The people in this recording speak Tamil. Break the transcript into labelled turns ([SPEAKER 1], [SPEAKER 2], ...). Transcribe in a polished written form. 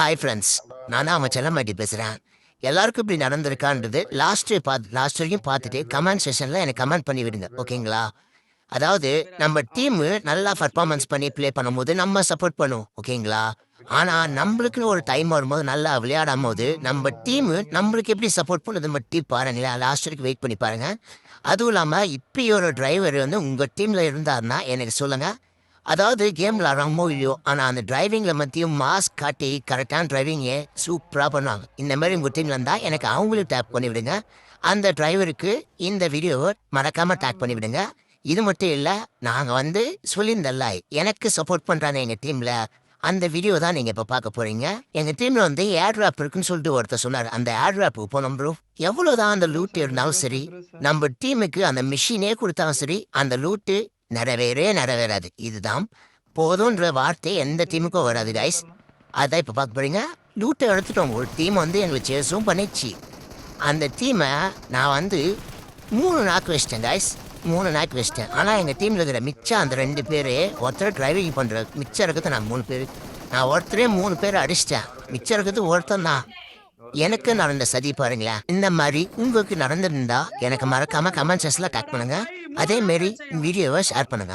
[SPEAKER 1] ஹாய் ஃப்ரெண்ட்ஸ், நான் தான் அவன் செல்லமாட்டி பேசுகிறேன். எல்லாருக்கும் இப்படி நடந்திருக்கான்றது லாஸ்ட் வரைக்கும் பார்த்துட்டு கமெண்ட் செஷனில் எனக்கு கமெண்ட் பண்ணி விடுங்க, ஓகேங்களா? அதாவது நம்ம டீமு நல்லா பர்ஃபார்மன்ஸ் பண்ணி ப்ளே பண்ணும்போது நம்ம சப்போர்ட் பண்ணுவோம், ஓகேங்களா? ஆனால் நம்மளுக்குன்னு ஒரு டைம் வரும்போது நல்லா விளையாடும் போது நம்ம டீமு நம்மளுக்கு எப்படி சப்போர்ட் பண்ணுறது மட்டும் பாருங்களேன். லாஸ்ட் வரைக்கும் வெயிட் பண்ணி பாருங்கள். அதுவும் இல்லாமல் இப்படி ஒரு டிரைவர் வந்து உங்கள் டீமில் இருந்தாருன்னா எனக்கு சொல்லுங்கள். அதாவது கேம் விளாட்றாமோ இல்லையோ, ஆனால் அந்த டிரைவிங்கில் மத்தியும் மாஸ்க் காட்டி கரெக்டான டிரைவிங்கே சூப்பராக பண்ணுவாங்க. இந்த மாதிரி உங்கள் டீமில் இருந்தால் எனக்கு அவங்களும் டேப் பண்ணி விடுங்க. அந்த டிரைவருக்கு இந்த வீடியோவை மறக்காமல் டேக் பண்ணி விடுங்க. இது மட்டும் இல்லை, நாங்கள் வந்து சொல்லியிருந்தல்ல எனக்கு சப்போர்ட் பண்ணுறாங்க எங்கள் டீமில், அந்த வீடியோ தான் நீங்கள் இப்போ பார்க்க போகிறீங்க. எங்கள் டீமில் வந்து ஏர் ட்ராப் இருக்குன்னு சொல்லிட்டு ஒருத்தர் சொன்னார். அந்த ஏர் ட்ராப்புக்கு போனோம் ப்ரோ. எவ்வளோ தான் அந்த லூட் இருந்தாலும் சரி, நம்ம டீமுக்கு அந்த மிஷினே கொடுத்தாலும் சரி, அந்த லூட்டு நிறைவேறாது. இதுதான் போதுன்ற வார்த்தை எந்த டீமுக்கும் வராது கைஸ். அதான் இப்போ பார்க்க போறீங்க. லூட்டை எடுத்துட்டோம். ஒரு டீம் வந்து எங்களுக்கு சேஸும் பண்ணிச்சு. அந்த டீமை நான் வந்து 3 நாக்கு வச்சிட்டேன் கைஸ். 3 நாக்கு வச்சிட்டேன். ஆனால் எங்கள் டீமில் இருக்கிற மிச்சம் அந்த 2 பேர், ஒருத்தர் டிரைவிங் பண்ணுற மிச்சம் இருக்கிறது நான் 3 பேர். நான் ஒருத்தரே 3 பேர் அடிச்சிட்டேன். மிச்சம் இருக்கிறது ஒருத்தன் தான். எனக்கு நடந்த சதி பாருங்களேன். இந்த மாதிரி உங்களுக்கு நடந்திருந்தா எனக்கு மறக்காம கமெண்ட் செக்ஷன்ல டேக் பண்ணுங்க. அதே மாரி வீடியோவை ஷேர் பண்ணுங்க.